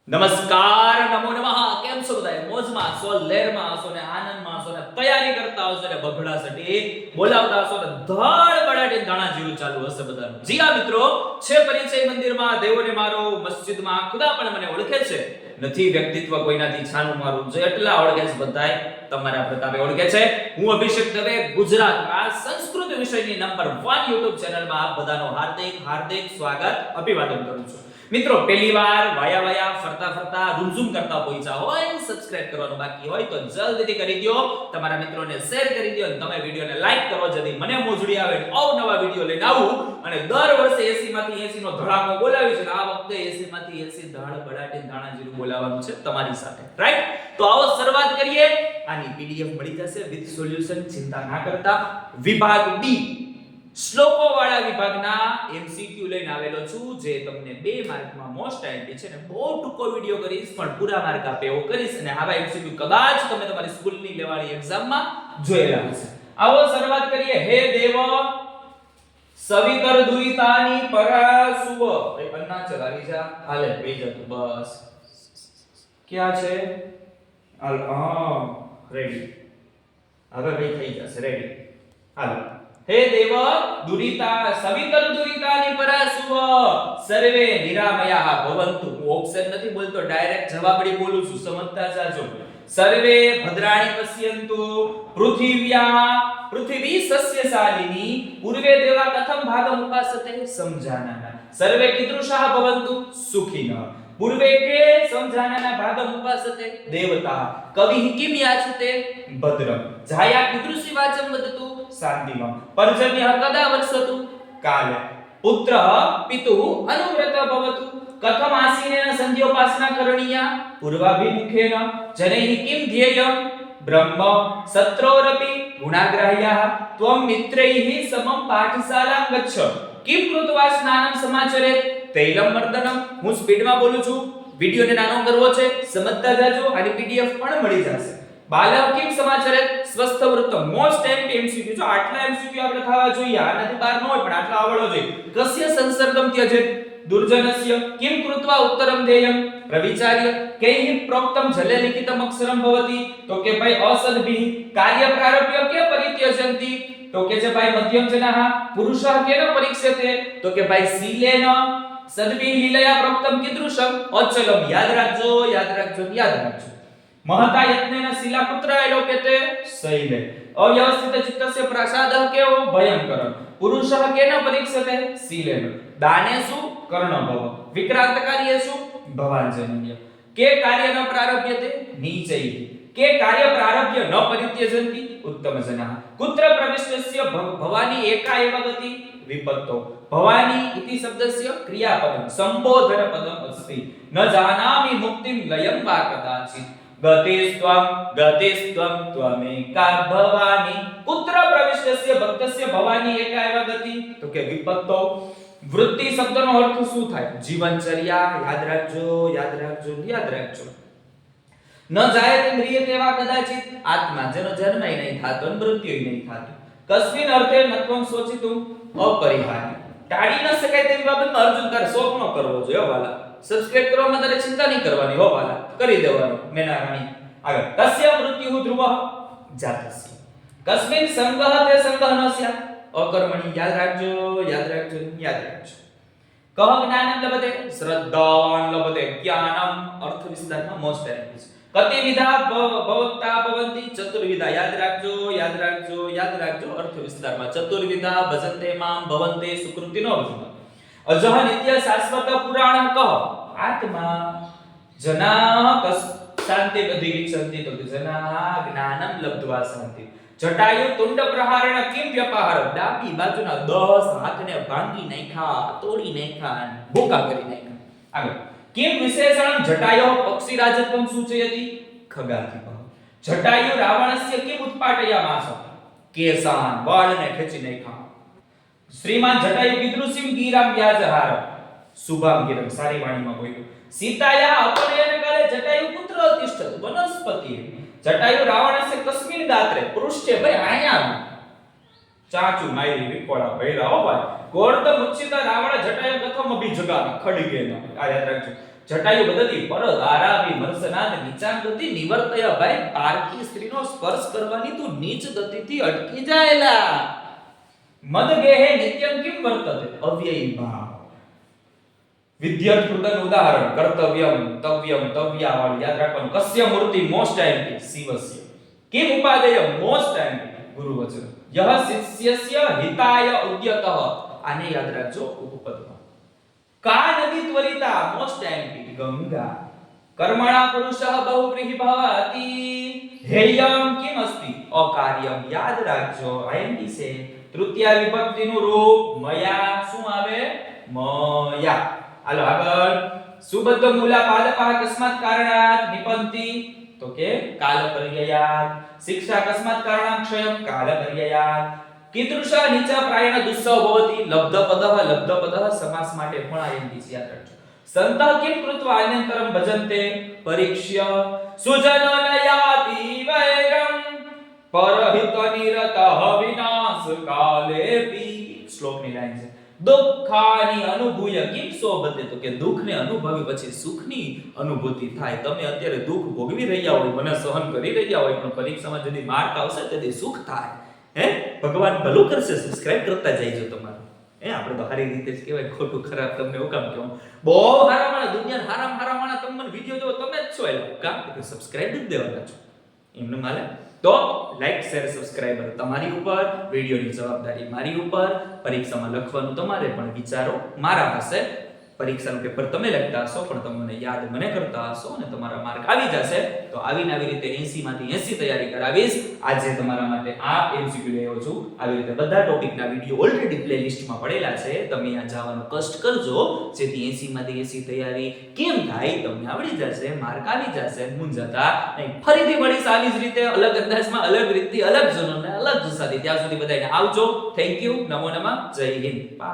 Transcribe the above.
નમસ્કાર, નમો નમઃ. કેમ છો બધા? મોજમાં છો, લહેરમાં છો ને આનંદમાં છો ને તૈયારી કરતા હશો ને બગડાસટી બોલાવતા હશો ને ધડ બડાટી દાણા જીરું ચાલુ હશે બધાનું. જી હા મિત્રો, છે પરિચય મંદિરમાં દેવોને મારો, મસ્જિદમાં ખુદા પણ મને ઓળખે છે. નથી વ્યક્તિત્વ કોઈનાથી છાનું મારું, જેટલા ઓળખે છે બધાય તમારા પ્રતાપે ઓળખે છે. હું અભિષેક દવે ગુજરાતમાં સંસ્કૃત વિષયની નંબર 1 YouTube ચેનલમાં આપ બધાનું હાર્દિક હાર્દિક સ્વાગત અભિવાદન કરું છું. મિત્રો પહેલી વાર વાયા ફરતા રૂમઝૂમ કરતા પહોંચ્યા હોય, સબસ્ક્રાઇબ કરવાનું બાકી હોય તો જલ્દીથી કરી દો, તમારા મિત્રોને શેર કરી દો અને તમે વિડિયોને લાઈક કરો જેથી મને મોજડી આવે અવનવા વિડિયો લઈને આવું અને દર વર્ષે 80 માંથી 80 નો ધડાકો બોલાવી છે. આ વખતે 80 માંથી 80 ધડ બડાટી દાણા જીરું બોલાવવાનું છે તમારી સાથે, રાઈટ? તો આવો શરૂઆત કરીએ. આની પીડીએફ મળી જશે વિથ સોલ્યુશન, ચિંતા ના કરતા. વિભાગ બી શ્લોકો વાળા વિભાગના એમસીક્યુ લઈને આવેલો છું, જે તમને 2 માર્કમાં મોસ્ટ આઈએમપી છે ને બહુ ટૂંકો વિડિયો કરીશ પણ પૂરા માર્ક આપે એવો કરીશ અને આવા એમસીક્યુ કદાચ તમે તમારી સ્કૂલની લેવાની એક્ઝામમાં જોયેલા હશે. આવો શરૂઆત કરીએ. હે દેવ સવિતર દુરિતાની પરાસુવ એ પન્ના ચલાવી જા હાલે બેઈ જતું બસ. ક્યાં છે? હાલ રેડી. હવે ભાઈ થઈ જશે રેડી. હાલો. હે દેવ દુરિતા સવિતર દુરિતાની પરાસુવ સર્વે નિરામયા ભવંતુ. હું ઓપ્શન નથી બોલતો, ડાયરેક્ટ જવાબડી બોલું છું, સમજતા જાજો. સર્વે ભદ્રાણી પશ્યંતુ પૃથિવી સસ્યશાલિની પૂર્વે દેવા કથમ ભાગમ ઉપાસતે સમજાનાના સર્વે કીદૃશાઃ ભવંતુ સુખિનઃ પૂર્વે કે સમજાનાના ભાગમ ઉપાસતે દેવતા કવિ કિમ યાચતે ભદ્રમ જાયા કીદૃશી વાચમ વદતુ શાંતિમ પર્જન્યઃ કદા વર્ષતુ કાલે પુત્ર પિતુઃ અનુવ્રત ભવતુ કથમ આસીનેન સંધ્યોપાસના કરણીયા પૂર્વાભિમુખેન જનૈઃ કિમ ધ્યેયં બ્રહ્મ સત્રોરપી ગુણાગ્રાહ્યાઃ ત્વમ મિત્રૈઃ સમમ પાઠશાલાં ગચ્છ કિમ કૃત્વા સ્નાનમ સમાચરેત તૈલમ મર્દનમ. હું સ્પીડમાં બોલું છું, વિડિયોને નાનો કરવો છે, સમજતા જાજો. આની પીડીએફ પણ મળી જશે. બાલક કિમ સમાચરેત સ્વસ્થ વૃત્ત મોસ્ટ એમસીક્યુ. જો આટલા એમસીક્યુ આપણે થવા જોઈએ, આનાથી બહાર ન હોય પણ આટલા આવડો જોઈએ. કસ્ય સંસર્ગમ ત્યજેત દુર્જનસ્ય કિમ કૃત્વા ઉત્તરમ દેયમ પ્રવિચાર્ય કૈહિ પ્રોક્તમ જલે લિખિતમ અક્ષરમ ભવતિ. તો કે ભાઈ અસદભિ કાર્ય પ્રારભ્ય કે પરિત્યજંતિ. તો કે જે ભાઈ મધ્યમ જનાહ પુરુષઃ કેન પરીક્ષતે. તો કે ભાઈ શીલેન સદભિ લીલયા પ્રોક્તમ કીદૃશમ અચલમ. યાદ રાખજો. મહતા યત્નેન શીલા પુત્રાય લોકેતે શૈલે. અવ્યવસ્થિત ચિત્તસ્ય પ્રસાદઃ કેવો ભયંકર. પુરુષઃ કેન પરીક્ષતે શીલેન. દાનેષુ કર્ણભવ વિક્રાંત કાર્યેષુ ભવાંજન્ય. કે કાર્ય ન પ્રારભ્યતે નીચૈઃ કે કાર્ય પ્રારભ્ય ન પરિત્યજંતિ ઉત્તમ જનાઃ. કુત્ર પ્રવિષ્ટસ્ય ભવાની એકા એવ ગતિ વિપત્તો. ભવાની ઇતિ શબ્દસ્ય ક્રિયાપદમ સંબોધન પદમ અસ્તિ. ન જાનામિ મુક્તિમ લયં વા કદાચિત ગતિસ્ત્વમ ત્વમેકા ભવાની. કુત્ર પ્રવિષ્ટસ્ય ભક્તસ્ય ભવાની એકા એવ ગતિ. તો કે વિપત્તો. વૃત્તિ શબ્દનો અર્થ શું થાય? જીવનચર્યા. યાદ રાખજો. ન જાયતે મ્રિયતે વા કદાચિત. આત્મા જેનો જન્મ નહીં થાતો અને મૃત્યુ નહીં થાતો. કસ્મિન અર્થે નત્વં શોચિતું અપરિહાર્ય. ટાળી ન શકાય તેવી બાબતમાં અર્જુન તારે શોક ન કરવો જોઈએ વાલા. સબસ્ક્રાઇબ કરવામાં તારે ચિંતા નહીં કરવાની હો વાલા, કરી દેવાનું. મેના રાણી આગળ. કસ્ય મૃત્યુ ધ્રુવઃ જાતસ્ય કસ્મિન સંગહ તે સંગહ ન સ્યાત અકર્મણી. યાદ રાખજો. કહ જ્ઞાનં લભતે શ્રદ્ધાવાન લભતે જ્ઞાનમ. અર્થ વિસ્તારમાં મોસ્ટ એમ્પેસ. કતિ વિધા ભવતા ભવંતિ ચતુર્વિધા. યાદ રાખજો. અર્થ વિસ્તારમાં ચતુર્વિધા ભજન્તે મામ ભવન્તે સુકૃતિનો અર્જુન. અજહ નિત્ય શાશ્વત પુરાણ કહ આત્મા જના શાંતિ અધિગચ્છન્તિ. તો જના જ્ઞાનમ લબ્ધ્વા શાંતિ. જટાયુ તુંડ પ્રહારણ કિમ વ્યપાહર. ડાબી બાજુના 10 હાથને ભાંગી નાખ્યા, તોડી નાખ્યા, ભૂકા કરી નાખ્યા. આગળ. કિમ વિશેષણમ જટાયો પક્ષીરાજત્વમ સૂચયતિ ખગાધિપઃ. જટાયુ રાવણસ્ય કિમ ઉત્પાટયામાસ. કેસાન વાળને ખેંચી નાખ્યા. શ્રીમાન જટાયુ કીદૃશીમ ગીરામ વ્યાજહાર. શુભામ ગીરમ. સારી વાણીમાં બોલ્યો. સીતાયા અપનયન કાલે જટાયુ પુત્ર અતિષ્ઠત વનસ્પતિ. જટાયુ રાવણસ્ય કસ્મિન ગાત્રે. પુરુષ છે ભાઈ આયા ચાચુ માયરી વિકોળા ભૈરા હો ભાઈ. ગોર્ધ મુચ્છિત રાવણ જટાયુ કથમ અભિજગાન ખડગેન. આ યાદ રાખજો. જટાયુ બદતી પરત આરાવી મર્સનાદ નીચાન ગતિ નિવર્તય ભાઈ પારકી સ્ત્રીનો સ્પર્શ કરવાની તું નીચ ગતિથી અટકી જાયલા મદગેહે નિત્યમ કિમ વર્તતે અવ્યયી ભાવ વિદ્યાર્થીનું ઉદાહરણ કર્તવ્યમ તવ્યમ તવ્યા વાળું યાદ રાખવાનું કસ્ય મૂર્તિ મોસ્ટ ટાઈમ શિવસ્ય કિમ ઉપાદેય મોસ્ટ ટાઈમ ગુરુ વચન યહ શિષ્યસ્ય હિતાય ઉદ્યતઃ આને યાદ રાખજો ઉપપદમાં કા નદી ત્વરિતા મોસ્ટ ટાઈમ ગંગા કર્મણા પુરુષઃ બહુવ્રીહિ ભવતિ હેયમ કિમ અસ્તિ અકાર્યમ યાદ રાખજો આઈએનટી છે તૃતીય વિભક્તિનું રૂપ મયા શું આવે મયા હાલો આગળ સુબદ્ધ મૂલા પાદપઃ કસ્માત કારણાત નિપંતિ તો કે કાલ પર્યયાત શિક્ષા કસ્માત કારણમ ક્ષયમ કાલ પર્યયાત કીદૃશા નીચ પ્રાયણ દુસ્સવ ભવતિ લબ્ધપદઃ સમાસ માટે પણ આઈએનટી યાદ રાખજો સંતઃ કિમ કૃત્વા અન્યંતરમ ભજન્તે પરીક્ષ્ય સુજનનયાતિ વૈરમ પરહિત નિરતઃ વિનાશ કાલેપી શ્લોકની લાઈન છે દુઃખાની અનુભૂય કિમ સોબતે તો કે દુઃખને અનુભવી પછી સુખની અનુભૂતિ થાય તમે અત્યારે દુઃખ ભોગવી રહ્યા હોય મને સહન કરી રહ્યા હોય પણ પરીક્ષામાં જદી માર્ક આવશે તેથી સુખ થાય હે ભગવાન ભલું કરશે સબસ્ક્રાઇબ કરતા જઈજો તમારું હે આપણે તો સારી રીતે જ કહેવાય ખોટું ખરાબ તમને હું કામ કહું બહુ હારા માણા દુનિયા હારા માણા તમને વિડિયો જો તમે જ છો એટલે કામ કે સબસ્ક્રાઇબ જ દેવાના છો એમને માલે તો લાઈક શેર સબસ્ક્રાઇબર તમારી ઉપર વિડિયોની જવાબદારી મારી ઉપર પરીક્ષામાં લખવાનું તમારે પણ વિચારો મારા પાસે પરીક્ષાનું પેપર તમે લખતા હશો પણ તમને યાદ મને કરતા હશો અને તમારા માર્ક આવી જશે તો આવીને આવી રીતે 80 માંથી 80 તૈયારી કરાવીશ આજે તમારા માટે આ એમસીક્યુ લેવો છું આવી રીતે બધા ટોપિકના વિડિયો ઓલરેડી પ્લેલિસ્ટમાં પડેલા છે તમે અહીંયા જવાનું કષ્ટ કરજો જેથી 80 માંથી 80 તૈયારી કેમ થાય તમને આવડી જશે માર્ક આવી જશે મૂંઝાતા નહીં ફરીથી મળીશ આવી જ રીતે અલગ અંદાજમાં અલગ રીતથી અલગ જનોને અલગ જુસ્સાથી ત્યાં સુધી બધાને આવજો થેન્ક યુ નમો નમઃ જય હિન્દ